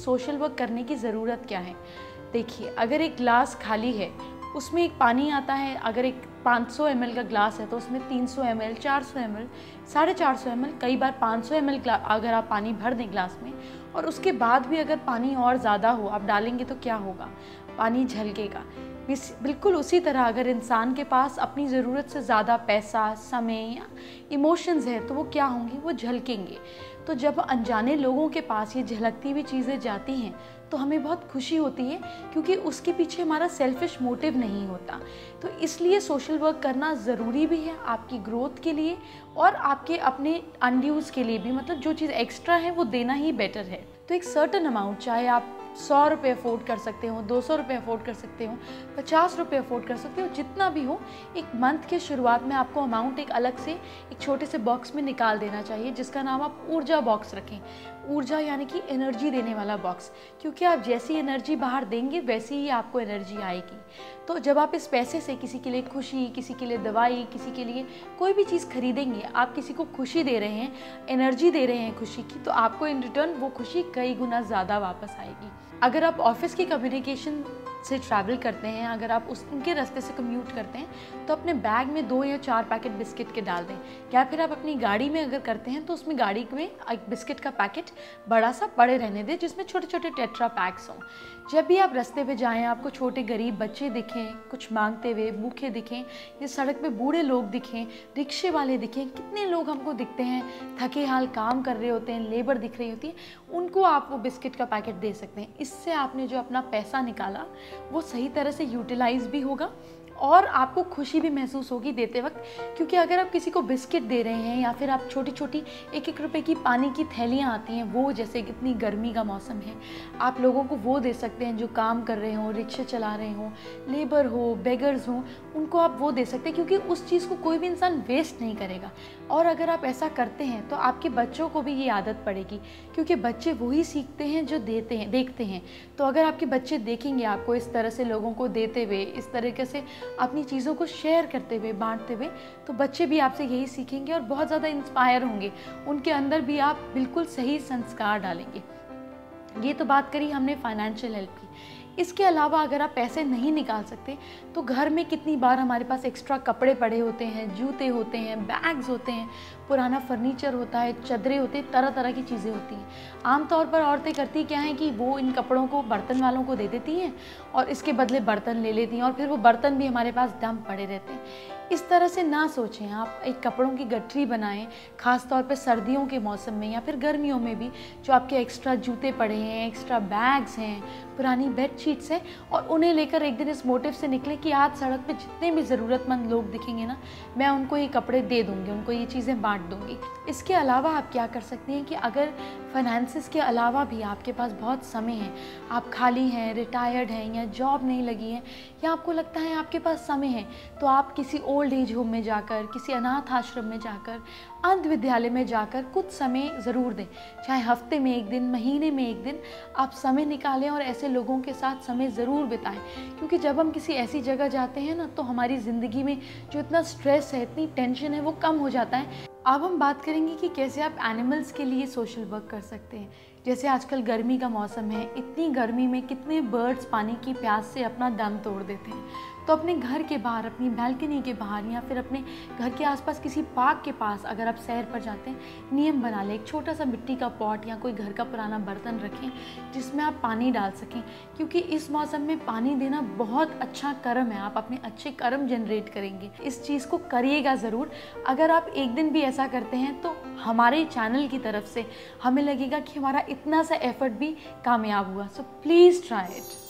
Social work करने की ज़रूरत क्या है। देखिए, अगर एक ग्लास खाली है, उसमें एक पानी आता है, अगर एक 500 ml का ग्लास है तो उसमें 300 ml, 400 ml, 450 ml, कई बार 500 ml अगर आप पानी भर दें ग्लास में और उसके बाद भी अगर पानी और ज़्यादा हो आप डालेंगे तो क्या होगा, पानी झलकेगा। बिल्कुल उसी तरह अगर इंसान के पास अपनी ज़रूरत से ज़्यादा पैसा, समय या इमोशंस है तो वो क्या होंगे, वो झलकेंगे। तो जब अनजाने लोगों के पास ये झलकती हुई चीज़ें जाती हैं तो हमें बहुत खुशी होती है, क्योंकि उसके पीछे हमारा सेल्फिश मोटिव नहीं होता। तो इसलिए सोशल वर्क करना ज़रूरी भी है आपकी ग्रोथ के लिए और आपके अपने अनड्यूज़ के लिए भी, मतलब जो चीज़ एक्स्ट्रा है वो देना ही बेटर है। तो एक सर्टन अमाउंट, चाहे आप 100 रुपये अफोर्ड कर सकते हो, 200 रुपये अफोर्ड कर सकते हो, 50 रुपये अफोर्ड कर सकते हो, जितना भी हो, एक मंथ के शुरुआत में आपको अमाउंट एक अलग से एक छोटे से बॉक्स में निकाल देना चाहिए, जिसका नाम आप ऊर्जा बॉक्स रखें। ऊर्जा यानी कि एनर्जी देने वाला बॉक्स, क्योंकि आप जैसी एनर्जी बाहर देंगे वैसी ही आपको एनर्जी आएगी। तो जब आप इस पैसे से किसी के लिए खुशी, किसी के लिए दवाई, किसी के लिए कोई भी चीज़ खरीदेंगे, आप किसी को खुशी दे रहे हैं, एनर्जी दे रहे हैं खुशी की, तो आपको इन रिटर्न वो खुशी कई गुना ज़्यादा वापस आएगी। अगर आप ऑफिस की कम्युनिकेशन से ट्रैवल करते हैं, अगर आप उनके रास्ते से कम्यूट करते हैं तो अपने बैग में 2 या 4 पैकेट बिस्किट के डाल दें, या फिर आप अपनी गाड़ी में अगर करते हैं तो उसमें गाड़ी में एक बिस्किट का पैकेट बड़ा सा पड़े रहने दें, जिसमें छोटे छोटे टेट्रा पैक्स हों। जब भी आप रास्ते पे जाएं, आपको छोटे गरीब बच्चे दिखें कुछ मांगते हुए, भूखे दिखें, या सड़क पे बूढ़े लोग दिखें, रिक्शे वाले दिखें, कितने लोग हमको दिखते हैं, थके हाल काम कर रहे होते हैं, लेबर दिख रही होती है, उनको आप वो बिस्किट का पैकेट दे सकते हैं। इससे आपने जो अपना पैसा निकाला वो सही तरह से यूटिलाइज भी होगा और आपको खुशी भी महसूस होगी देते वक्त। क्योंकि अगर आप किसी को बिस्किट दे रहे हैं या फिर आप छोटी छोटी 1-1 रुपए की पानी की थैलियाँ आती हैं, वो जैसे इतनी गर्मी का मौसम है, आप लोगों को वो दे सकते हैं जो काम कर रहे हों, रिक्शे चला रहे हों, लेबर हो, बेगर्स हों, उनको आप वो दे सकते हैं, क्योंकि उस चीज़ को कोई भी इंसान वेस्ट नहीं करेगा। और अगर आप ऐसा करते हैं तो आपके बच्चों को भी ये आदत पड़ेगी, क्योंकि बच्चे वही सीखते हैं जो देखते हैं। तो अगर आपके बच्चे देखेंगे आपको इस तरह से लोगों को देते हुए, इस तरीके से अपनी चीज़ों को शेयर करते हुए, बांटते हुए, तो बच्चे भी आपसे यही सीखेंगे और बहुत ज़्यादा इंस्पायर होंगे, उनके अंदर भी आप बिल्कुल सही संस्कार डालेंगे। ये तो बात करी हमने फाइनेंशियल हेल्प की। इसके अलावा अगर आप पैसे नहीं निकाल सकते तो घर में कितनी बार हमारे पास एक्स्ट्रा कपड़े पड़े होते हैं, जूते होते हैं, बैग्स होते हैं, पुराना फर्नीचर होता है, चादरें होती हैं, तरह तरह की चीज़ें होती हैं। आमतौर पर औरतें करती क्या हैं कि वो इन कपड़ों को बर्तन वालों को दे देती हैं और इसके बदले बर्तन ले लेती हैं, और फिर वो बर्तन भी हमारे पास डंप पड़े रहते हैं। इस तरह से ना सोचें, आप एक कपड़ों की गठरी बनाएं, ख़ास तौर पे सर्दियों के मौसम में या फिर गर्मियों में भी। जो आपके एक्स्ट्रा जूते पड़े हैं, एक्स्ट्रा बैग्स हैं, पुरानी बेडशीट्स हैं, और उन्हें लेकर एक दिन इस मोटिव से निकले कि आज सड़क पे जितने भी ज़रूरतमंद लोग दिखेंगे ना, मैं उनको ये कपड़े दे दूँगी, उनको ये चीज़ें बांट दूँगी। इसके अलावा आप क्या कर सकती हैं कि अगर फाइनेंसिस के अलावा भी आपके पास बहुत समय है, आप खाली हैं, रिटायर्ड हैं, या जॉब नहीं लगी है, या आपको लगता है आपके पास समय है, तो आप किसी ओल्ड एज होम में जाकर, किसी अनाथ आश्रम में जाकर, अंध विद्यालय में जाकर कुछ समय ज़रूर दें। चाहे हफ्ते में 1 दिन, महीने में 1 दिन आप समय निकालें और ऐसे लोगों के साथ समय ज़रूर बिताएं। क्योंकि जब हम किसी ऐसी जगह जाते हैं ना, तो हमारी ज़िंदगी में जो इतना स्ट्रेस है, इतनी टेंशन है, वो कम हो जाता है। अब हम बात करेंगे कि कैसे आप एनिमल्स के लिए सोशल वर्क कर सकते हैं। जैसे आजकल गर्मी का मौसम है, इतनी गर्मी में कितने बर्ड्स पानी की प्यास से अपना दम तोड़ देते हैं। तो अपने घर के बाहर, अपनी बालकनी के बाहर, या फिर अपने घर के आसपास किसी पार्क के पास अगर आप सैर पर जाते हैं, नियम बना लें, एक छोटा सा मिट्टी का पॉट या कोई घर का पुराना बर्तन रखें जिसमें आप पानी डाल सकें। क्योंकि इस मौसम में पानी देना बहुत अच्छा कर्म है, आप अपने अच्छे कर्म जनरेट करेंगे। इस चीज़ को करिएगा ज़रूर। अगर आप एक दिन भी ऐसा करते हैं तो हमारे चैनल की तरफ से हमें लगेगा कि हमारा इतना सा एफर्ट भी कामयाब हुआ। So please try it.